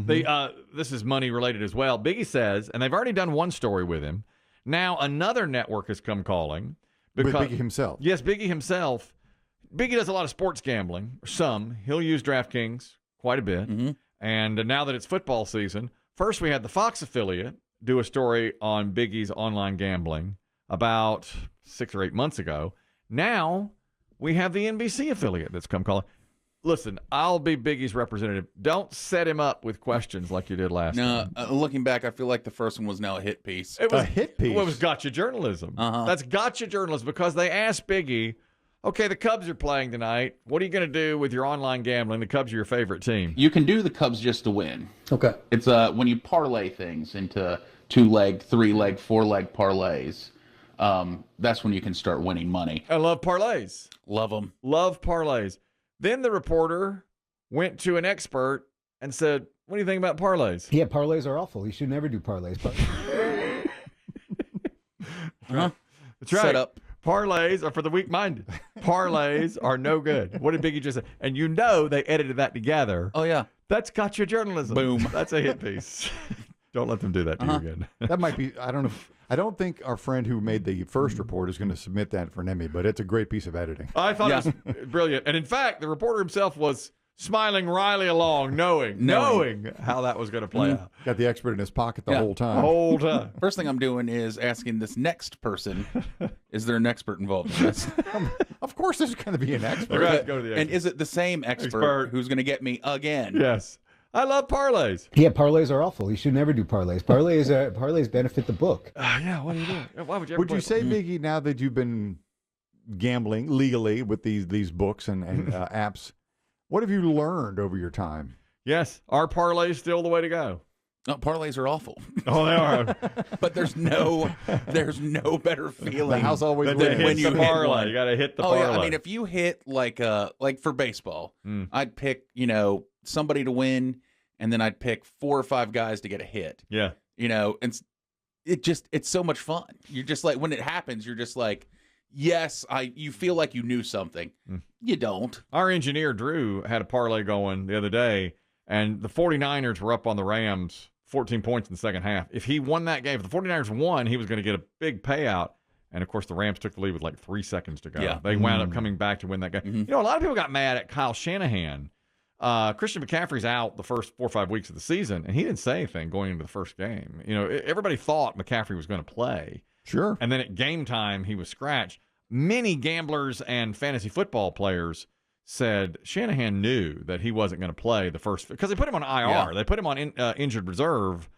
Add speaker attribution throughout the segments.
Speaker 1: This is money related as well. Biggie says, and they've already done one story with him. Now another network has come calling.
Speaker 2: With Biggie himself.
Speaker 1: Yes, Biggie himself. Biggie does a lot of sports gambling. Some. He'll use DraftKings quite a bit.
Speaker 3: Mm-hmm.
Speaker 1: And now that it's football season, first we had the Fox affiliate do a story on Biggie's online gambling about 6 or 8 months ago. Now we have the NBC affiliate that's come calling. Listen, I'll be Biggie's representative. Don't set him up with questions like you did last time.
Speaker 3: Looking back, I feel like the first one was now a hit piece.
Speaker 1: It was
Speaker 2: a hit piece.
Speaker 1: Well, it was gotcha journalism. That's gotcha journalism because they asked Biggie, okay, the Cubs are playing tonight. What are you going to do with your online gambling? The Cubs are your favorite team.
Speaker 4: You can do the Cubs just to win.
Speaker 5: Okay.
Speaker 4: It's when you parlay things into 2-leg, 3-leg, 4-leg parlays. That's when you can start winning money.
Speaker 1: I love parlays.
Speaker 3: Love them.
Speaker 1: Love parlays. Then the reporter went to an expert and said, what do you think about parlays?
Speaker 5: Yeah, parlays are awful. You should never do parlays.
Speaker 1: That's right.
Speaker 3: Set up.
Speaker 1: Parlays are for the weak-minded. Parlays are no good. What did Biggie just say? And you know they edited that together.
Speaker 3: Oh, yeah.
Speaker 1: That's gotcha journalism.
Speaker 3: Boom.
Speaker 1: That's a hit piece. Don't let them do that to you again.
Speaker 2: That might be, I don't know. I don't think our friend who made the first report is going to submit that for an Emmy, but it's a great piece of editing.
Speaker 1: I thought it was brilliant. And in fact, the reporter himself was smiling wryly along, knowing how that was going to play out.
Speaker 2: Got the expert in his pocket the whole time.
Speaker 1: The whole time.
Speaker 3: First thing I'm doing is asking this next person, is there an expert involved in this?
Speaker 2: Of course there's going to be an expert.
Speaker 1: They're going to go to the expert.
Speaker 3: And is it the same expert who's going to get me again?
Speaker 1: Yes. I love parlays.
Speaker 5: Yeah, parlays are awful. You should never do parlays. Parlays benefit the book.
Speaker 1: Yeah, what are you doing? Why would you ever
Speaker 2: Would you say, Biggie, now that you've been gambling legally with these books and apps, what have you learned over your time?
Speaker 1: Yes. Are parlays still the way to go?
Speaker 3: No, parlays are awful.
Speaker 1: Oh, they are.
Speaker 3: But there's no better feeling.
Speaker 2: The house always wins.
Speaker 1: When you parlay. You got to hit the parlay.
Speaker 3: Yeah. I mean, if you hit like for baseball, I'd pick, somebody to win, and then I'd pick 4 or 5 guys to get a hit.
Speaker 1: Yeah.
Speaker 3: And it's so much fun. You're just like, when it happens, you're just like, yes, you feel like you knew something. You don't.
Speaker 1: Our engineer, Drew, had a parlay going the other day, and the 49ers were up on the Rams 14 points in the second half. If he won that game, if the 49ers won, he was going to get a big payout. And, of course, the Rams took the lead with like 3 seconds to go.
Speaker 3: Yeah.
Speaker 1: They wound up coming back to win that game. A lot of people got mad at Kyle Shanahan. Christian McCaffrey's out the first 4 or 5 weeks of the season, and he didn't say anything going into the first game. Everybody thought McCaffrey was going to play.
Speaker 2: Sure.
Speaker 1: And then at game time, he was scratched. Many gamblers and fantasy football players said Shanahan knew that he wasn't going to play the first, because they put him on IR.
Speaker 3: Yeah.
Speaker 1: They put him on injured reserve.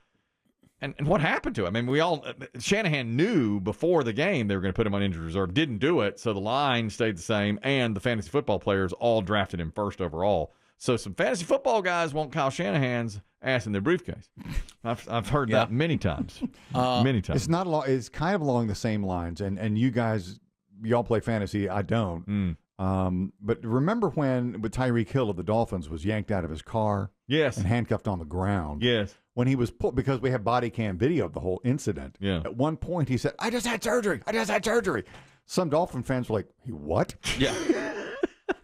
Speaker 1: And what happened to him? I mean, Shanahan knew before the game they were going to put him on injured reserve, didn't do it, so the line stayed the same, and the fantasy football players all drafted him first overall. So some fantasy football guys want Kyle Shanahan's ass in their briefcase. I've heard that many times. Many times.
Speaker 2: It's kind of along the same lines, and you guys, y'all play fantasy. I don't. But remember when with Tyreek Hill of the Dolphins was yanked out of his car?
Speaker 1: Yes.
Speaker 2: And handcuffed on the ground.
Speaker 1: Yes.
Speaker 2: When he was pulled, because we have body cam video of the whole incident.
Speaker 1: Yeah.
Speaker 2: At one point he said, I just had surgery. Some Dolphin fans were like, what?
Speaker 3: Yeah.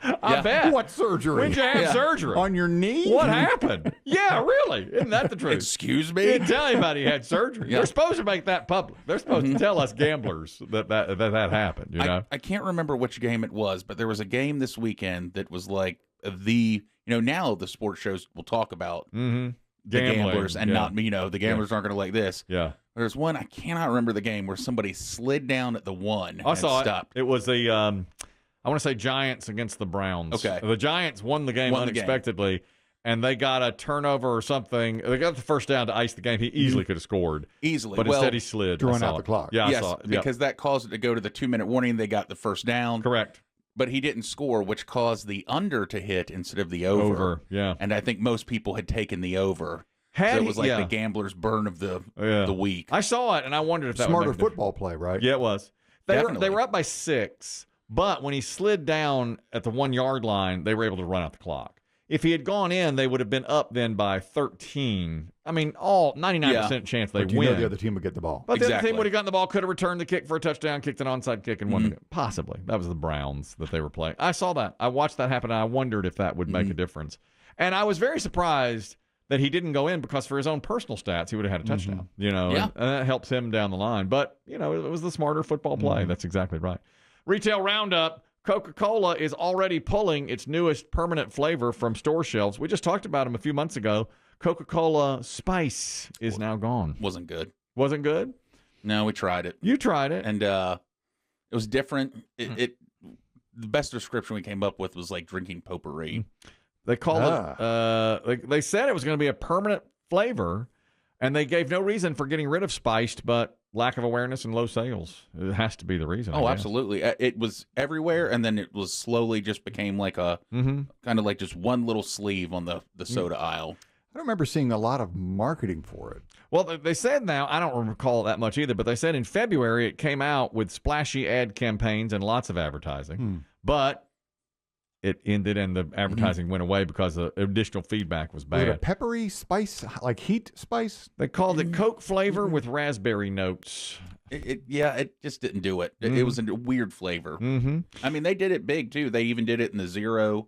Speaker 1: I bet.
Speaker 2: What surgery?
Speaker 1: When'd you have surgery?
Speaker 2: On your knee?
Speaker 1: What happened? Yeah, really. Isn't that the truth?
Speaker 3: Excuse
Speaker 1: He
Speaker 3: me?
Speaker 1: didn't tell anybody he had surgery.
Speaker 3: Yeah.
Speaker 1: They're supposed to make that public. They're supposed to tell us gamblers that happened,
Speaker 3: I can't remember which game it was, but there was a game this weekend that was like now the sports shows will talk about the gamblers and not, the gamblers aren't going to like this.
Speaker 1: Yeah.
Speaker 3: There's one, I cannot remember the game, where somebody slid down at the one
Speaker 1: I
Speaker 3: and
Speaker 1: saw
Speaker 3: stopped.
Speaker 1: It was the, I want to say Giants against the Browns.
Speaker 3: Okay.
Speaker 1: The Giants won the game unexpectedly, and they got a turnover or something. They got the first down to ice the game. He easily could have scored.
Speaker 3: Easily.
Speaker 1: But instead he slid.
Speaker 2: Drawing out the clock.
Speaker 1: Yeah,
Speaker 3: yes,
Speaker 1: I saw it.
Speaker 3: because that caused it to go to the 2-minute warning. They got the first down.
Speaker 1: Correct.
Speaker 3: But he didn't score, which caused the under to hit instead of the over.
Speaker 1: Yeah.
Speaker 3: And I think most people had taken the over. So
Speaker 1: Had
Speaker 3: it
Speaker 1: he-
Speaker 3: was like
Speaker 1: yeah.
Speaker 3: the gambler's burn of the week.
Speaker 1: I saw it, and I wondered if that
Speaker 2: Smarter
Speaker 1: would make a
Speaker 2: football play, right?
Speaker 1: Yeah, it was. They
Speaker 3: Definitely.
Speaker 1: were up by 6, but when he slid down at the 1-yard line, they were able to run out the clock. If he had gone in, they would have been up then by 13. I mean, 99% chance they
Speaker 2: But you
Speaker 1: win.
Speaker 2: know the other team would get the ball.
Speaker 1: But the other
Speaker 3: Exactly.
Speaker 1: team would have gotten the ball, could have returned the kick for a touchdown, kicked an onside kick, and won the game. Possibly. That was the Browns that they were playing. I saw that. I watched that happen, and I wondered if that would make a difference. And I was very surprised that he didn't go in because for his own personal stats, he would have had a touchdown, and that helps him down the line. But, it was the smarter football play. That's exactly right. Retail Roundup, Coca-Cola is already pulling its newest permanent flavor from store shelves. We just talked about them a few months ago. Coca-Cola Spice is now gone.
Speaker 3: Wasn't good.
Speaker 1: Wasn't good?
Speaker 3: No, we tried it.
Speaker 1: You tried it.
Speaker 3: And it was different. The best description we came up with was like drinking potpourri.
Speaker 1: They called it, they said it was going to be a permanent flavor, and they gave no reason for getting rid of spiced, but lack of awareness and low sales. It has to be the reason.
Speaker 3: Oh, absolutely. It was everywhere, and then it was slowly just became like a kind of like just one little sleeve on the soda aisle.
Speaker 2: I don't remember seeing a lot of marketing for it.
Speaker 1: Well, they said now, I don't recall that much either, but they said in February it came out with splashy ad campaigns and lots of advertising, but it ended and the advertising went away because the additional feedback was bad.
Speaker 2: Was it a peppery spice, like heat spice?
Speaker 1: They called it Coke flavor with raspberry notes.
Speaker 3: It just didn't do it. It was a weird flavor. I mean, they did it big, too. They even did it in the zero.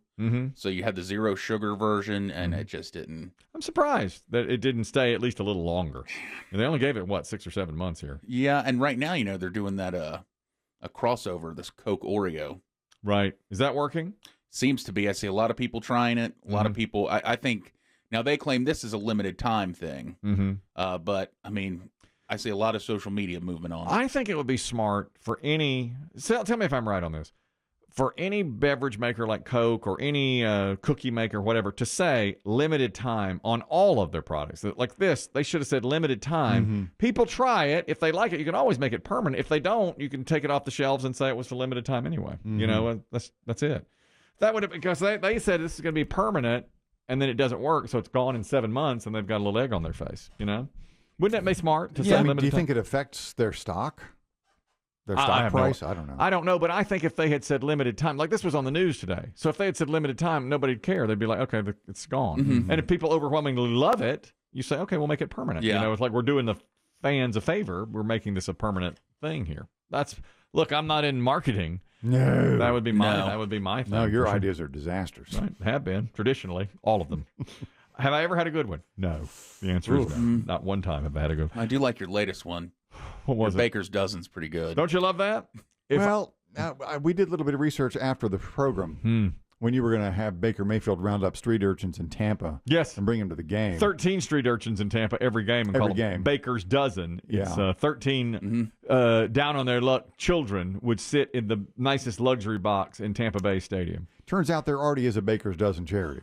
Speaker 3: So you had the zero sugar version, and it just didn't.
Speaker 1: I'm surprised that it didn't stay at least a little longer. And they only gave it, 6 or 7 months here?
Speaker 3: Yeah, and right now, they're doing that a crossover, this Coke Oreo.
Speaker 1: Right. Is that working?
Speaker 3: Seems to be. I see a lot of people trying it. A lot of people, I think, now they claim this is a limited time thing. But, I mean, I see a lot of social media movement on it.
Speaker 1: I think it would be smart for tell me if I'm right on this, for any beverage maker like Coke or any cookie maker, whatever, to say limited time on all of their products. Like this, they should have said limited time. People try it. If they like it, you can always make it permanent. If they don't, you can take it off the shelves and say it was for limited time anyway. That's it. That would have, because they said this is going to be permanent, and then it doesn't work, so it's gone in 7 months, and they've got a little egg on their face. Wouldn't that be smart to say limited time?
Speaker 2: Do you think it affects their stock? Their stock price? I don't know.
Speaker 1: I don't know, but I think if they had said limited time, like this was on the news today. So if they had said limited time, nobody'd care. They'd be like, okay, it's gone. And if people overwhelmingly love it, you say, okay, we'll make it permanent. It's like we're doing the fans a favor. We're making this a permanent thing here. Look, I'm not in marketing.
Speaker 2: No.
Speaker 1: That would be my thing.
Speaker 2: No, your ideas are disasters.
Speaker 1: Right. Have been, traditionally, all of them. Have I ever had a good one? No. The answer is no. Not one time have I had a good one.
Speaker 3: I do like your latest one.
Speaker 1: What was it?
Speaker 3: Baker's Dozen's pretty good.
Speaker 1: Don't you love that?
Speaker 2: We did a little bit of research after the program when you were going to have Baker Mayfield round up street urchins in Tampa.
Speaker 1: Yes.
Speaker 2: And bring them to the game.
Speaker 1: 13 street urchins in Tampa every game. And
Speaker 2: every
Speaker 1: call
Speaker 2: game.
Speaker 1: Them Baker's Dozen. It's 13 down on their luck children would sit in the nicest luxury box in Tampa Bay Stadium.
Speaker 2: Turns out there already is a Baker's Dozen charity.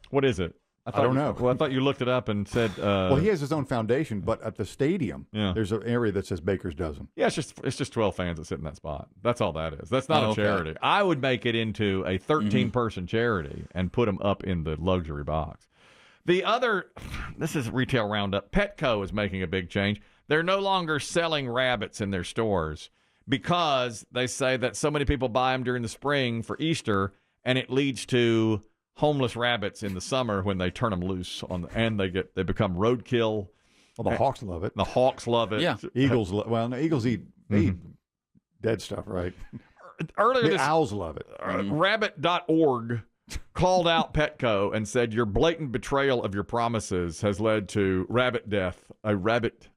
Speaker 1: What is it?
Speaker 2: I don't know.
Speaker 1: Well, I thought you looked it up and said.
Speaker 2: Well, he has his own foundation, but at the stadium, there's an area that says Baker's Dozen.
Speaker 1: Yeah, it's just 12 fans that sit in that spot. That's all that is. That's not a charity. I would make it into a 13-person charity and put them up in the luxury box. This is Retail Roundup. Petco is making a big change. They're no longer selling rabbits in their stores because they say that so many people buy them during the spring for Easter, and it leads to homeless rabbits in the summer when they turn them loose and they become roadkill.
Speaker 2: Well, the hawks love it.
Speaker 1: The hawks love it.
Speaker 3: Yeah.
Speaker 2: Eagles, eagles eat dead stuff, right?
Speaker 1: Earlier,
Speaker 2: owls love it.
Speaker 1: Rabbit.org called out Petco and said your blatant betrayal of your promises has led to rabbit death, a rabbit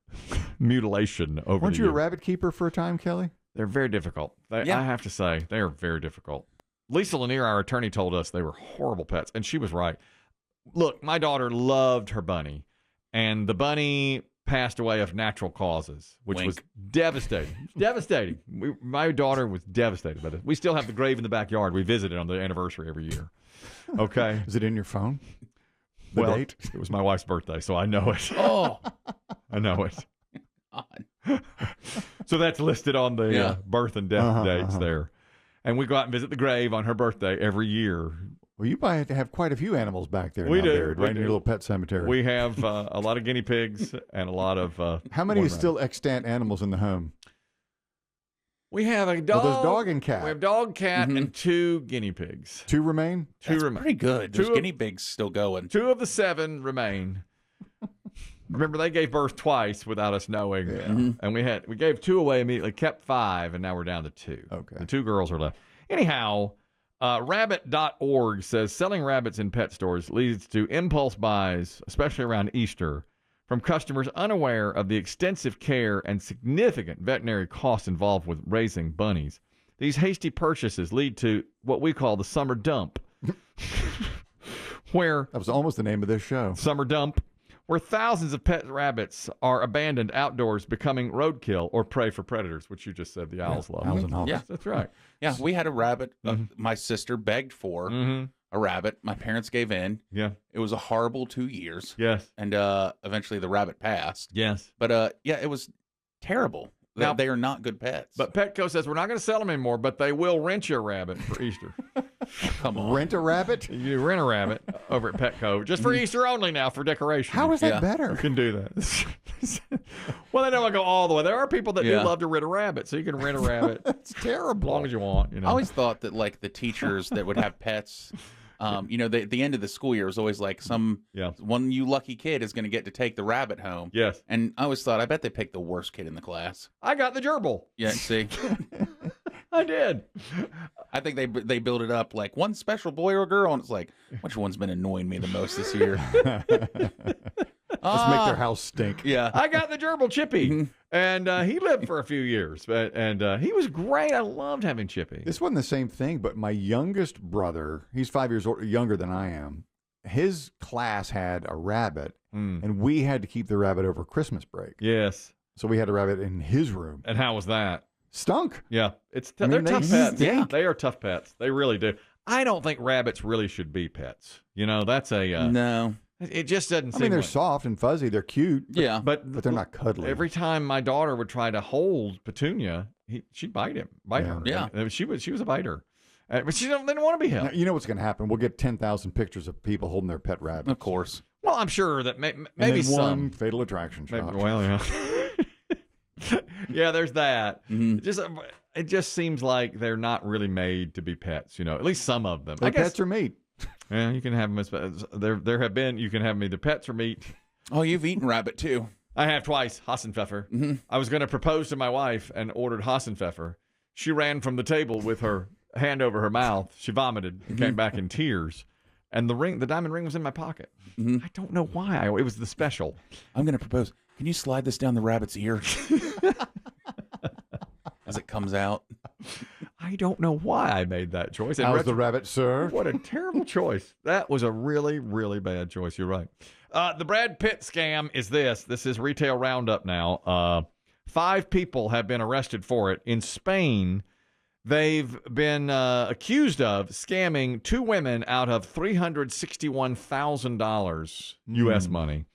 Speaker 1: mutilation over
Speaker 2: Weren't
Speaker 1: the
Speaker 2: you
Speaker 1: year.
Speaker 2: a rabbit keeper for a time, Kelly?
Speaker 1: They're very difficult. I have to say, they are very difficult. Lisa Lanier, our attorney, told us they were horrible pets, and she was right. Look, my daughter loved her bunny, and the bunny passed away of natural causes, which was devastating. Devastating. My daughter was devastated by this. We still have the grave in the backyard. We visit it on the anniversary every year. Okay?
Speaker 2: Is it in your phone? The date?
Speaker 1: It was my wife's birthday, so I know it.
Speaker 3: Oh.
Speaker 1: I know it. So that's listed on the birth and death dates there. And we go out and visit the grave on her birthday every year.
Speaker 2: Well, you might have quite a few animals back there.
Speaker 1: We do.
Speaker 2: Buried, right in your little pet cemetery.
Speaker 1: We have a lot of guinea pigs and a lot of.
Speaker 2: How many still extant animals in the home?
Speaker 1: We have a dog.
Speaker 2: Well, there's dog and cat.
Speaker 1: We have dog, cat, and 2 guinea pigs.
Speaker 2: 2 remain?
Speaker 1: Two remain.
Speaker 3: Pretty good. There's guinea pigs still going.
Speaker 1: 2 of the 7 remain. Remember, they gave birth twice without us knowing. Yeah. And we gave 2 away immediately, kept 5, and now we're down to 2.
Speaker 2: Okay.
Speaker 1: The 2 girls are left. Anyhow, Rabbit.org says selling rabbits in pet stores leads to impulse buys, especially around Easter, from customers unaware of the extensive care and significant veterinary costs involved with raising bunnies. These hasty purchases lead to what we call the summer dump, where
Speaker 2: That was almost the name of this show.
Speaker 1: summer dump, where thousands of pet rabbits are abandoned outdoors, becoming roadkill or prey for predators, which you just said the owls love.
Speaker 2: Owls and hawks.
Speaker 3: Yeah.
Speaker 1: That's right.
Speaker 3: Yeah, we had a rabbit. My sister begged for a rabbit. My parents gave in.
Speaker 1: Yeah.
Speaker 3: It was a horrible 2 years.
Speaker 1: Yes.
Speaker 3: And eventually the rabbit passed.
Speaker 1: Yes.
Speaker 3: But yeah, it was terrible.
Speaker 1: Now-
Speaker 3: They are not good pets.
Speaker 1: But Petco says we're not going to sell them anymore, but they will rent you a rabbit for Easter.
Speaker 3: come on.
Speaker 2: Rent a rabbit?
Speaker 1: You rent a rabbit over at Petco just for Easter only now for decoration.
Speaker 2: How is that
Speaker 3: Yeah.
Speaker 2: better?
Speaker 1: You can do that. Well, they don't want to go all the way. There are people that do
Speaker 3: Yeah.
Speaker 1: love to rent a rabbit, so you can rent a rabbit as
Speaker 2: It's terrible.
Speaker 1: long as you want. You know.
Speaker 3: I always thought that like the teachers that would have pets, you know, the end of the school year was always like one you lucky kid is going to get to take the rabbit home.
Speaker 1: Yes.
Speaker 3: And I always thought, I bet they picked the worst kid in the class.
Speaker 1: I got the gerbil.
Speaker 3: Yeah, see,
Speaker 1: I did.
Speaker 3: I think they build it up like one special boy or girl, and it's like, which one's been annoying me the most this year?
Speaker 2: Let's make their house stink.
Speaker 3: Yeah.
Speaker 1: I got the gerbil Chippy, and he lived for a few years, and he was great. I loved having Chippy.
Speaker 2: This wasn't the same thing, but my youngest brother, he's 5 years younger than I am. His class had a rabbit, and we had to keep the rabbit over Christmas break.
Speaker 1: Yes.
Speaker 2: So we had a rabbit in his room.
Speaker 1: And how was that?
Speaker 2: Stunk.
Speaker 1: Yeah, it's
Speaker 2: I mean,
Speaker 1: they're
Speaker 2: they
Speaker 1: tough pets.
Speaker 2: stink.
Speaker 1: Yeah, they are tough pets. They really do. I don't think rabbits really should be pets. You know, that's a
Speaker 3: No.
Speaker 1: it just doesn't
Speaker 2: I
Speaker 1: seem.
Speaker 2: mean, they're
Speaker 1: like,
Speaker 2: soft and fuzzy. They're cute.
Speaker 3: Yeah.
Speaker 1: but
Speaker 2: But they're not cuddly.
Speaker 1: Every time my daughter would try to hold Petunia, she'd bite her.
Speaker 3: Yeah.
Speaker 1: And she was a biter, but she didn't want to be held.
Speaker 2: Now, you know what's going to happen? We'll get 10,000 pictures of people holding their pet rabbits.
Speaker 3: Of course.
Speaker 1: Well, I'm sure that
Speaker 2: And
Speaker 1: maybe
Speaker 2: then one
Speaker 1: some.
Speaker 2: fatal attraction shot.
Speaker 1: Maybe, well, yeah. Yeah, there's that. It just seems like they're not really made to be pets. You know, at least some of them.
Speaker 2: They're
Speaker 1: I guess
Speaker 2: pets or meat.
Speaker 1: yeah, you can have them as there have been. You can have them either pets or meat.
Speaker 3: Oh, you've eaten rabbit too.
Speaker 1: I have twice Hassenpfeffer. I was going to propose to my wife and ordered Hassenpfeffer. She ran from the table with her hand over her mouth. She vomited and came back in tears. And the diamond ring was in my pocket. I don't know why. It was the special.
Speaker 3: I'm going to propose. Can you slide this down the rabbit's ear? As it comes out.
Speaker 1: I don't know why I made that choice. In
Speaker 2: How's the rabbit, sir?
Speaker 1: What a terrible choice. That was a really, really bad choice. You're right. The Brad Pitt scam is this. This is Retail Roundup now. 5 people have been arrested for it. In Spain, they've been accused of scamming 2 women out of $361,000 U.S. money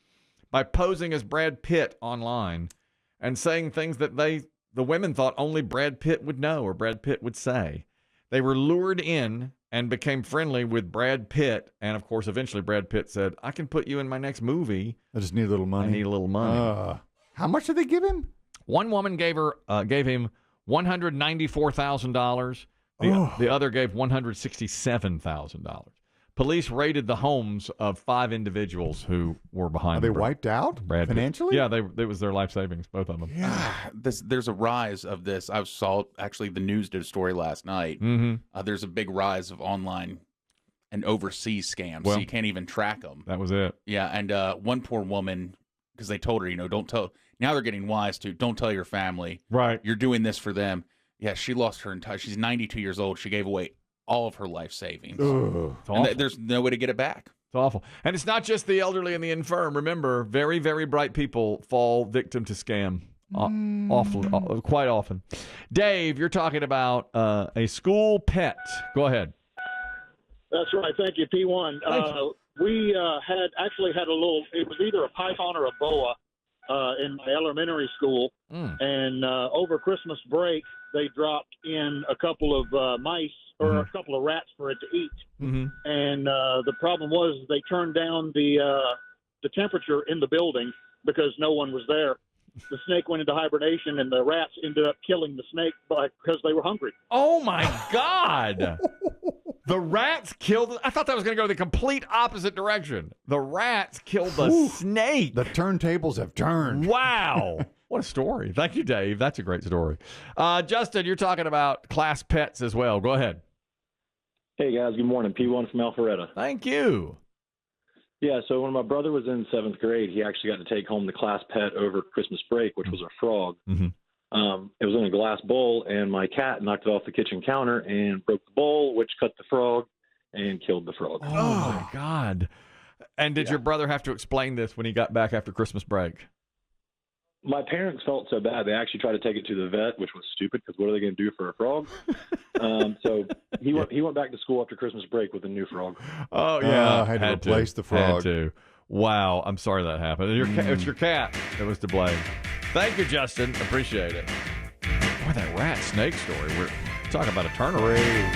Speaker 1: by posing as Brad Pitt online and saying things that the women thought only Brad Pitt would know or Brad Pitt would say. They were lured in and became friendly with Brad Pitt. And, of course, eventually Brad Pitt said, I can put you in my next movie.
Speaker 2: I just need a little money.
Speaker 1: I need a little money.
Speaker 2: How much did they give him?
Speaker 1: One woman gave him $194,000. The other gave $167,000. Police raided the homes of 5 individuals who were behind.
Speaker 2: Are they wiped out
Speaker 1: Brad Pitt.
Speaker 2: financially?
Speaker 1: Yeah, it was their life savings, both of them.
Speaker 2: Yeah.
Speaker 3: There's a rise of this. I saw actually the news did a story last night. There's a big rise of online and overseas scams.
Speaker 1: Well,
Speaker 3: so you can't even track them.
Speaker 1: That was it.
Speaker 3: Yeah, and one poor woman, because they told her, don't tell. Now they're getting wise to don't tell your family.
Speaker 1: Right.
Speaker 3: You're doing this for them. Yeah, she lost her entire. She's 92 years old. She gave away all of her life savings. And there's no way to get it back.
Speaker 1: It's awful. And it's not just the elderly and the infirm. Remember, very, very bright people fall victim to scam quite often. Dave, you're talking about a school pet. Go ahead.
Speaker 6: That's right. Thank you, P1. We had a little, it was either a python or a boa in my elementary school. And over Christmas break, they dropped in a couple of mice or a couple of rats for it to eat. And the problem was they turned down the temperature in the building because no one was there. The snake went into hibernation, and the rats ended up killing the snake because they were hungry.
Speaker 1: Oh, my God. The rats killed I thought that was going to go the complete opposite direction. The rats killed the snake.
Speaker 2: The turntables have turned.
Speaker 1: Wow. What a story. Thank you, Dave. That's a great story. Justin, you're talking about class pets as well. Go ahead.
Speaker 7: Hey, guys. Good morning. P1 from Alpharetta.
Speaker 1: Thank you.
Speaker 7: Yeah, so when my brother was in 7th grade, he actually got to take home the class pet over Christmas break, which was a frog.
Speaker 1: Mm-hmm.
Speaker 7: It was in a glass bowl, and my cat knocked it off the kitchen counter and broke the bowl, which cut the frog and killed the frog.
Speaker 1: Oh, my God. And did your brother have to explain this when he got back after Christmas break?
Speaker 7: My parents felt so bad, they actually tried to take it to the vet, which was stupid, because what are they going to do for a frog? So he went back to school after Christmas break with a new frog.
Speaker 1: Oh, yeah.
Speaker 2: Had to replace the frog.
Speaker 1: Had to. Wow. I'm sorry that happened. It's your cat that was to blame. Thank you, Justin. Appreciate it. Boy, that rat snake story. We're talking about a turnaround.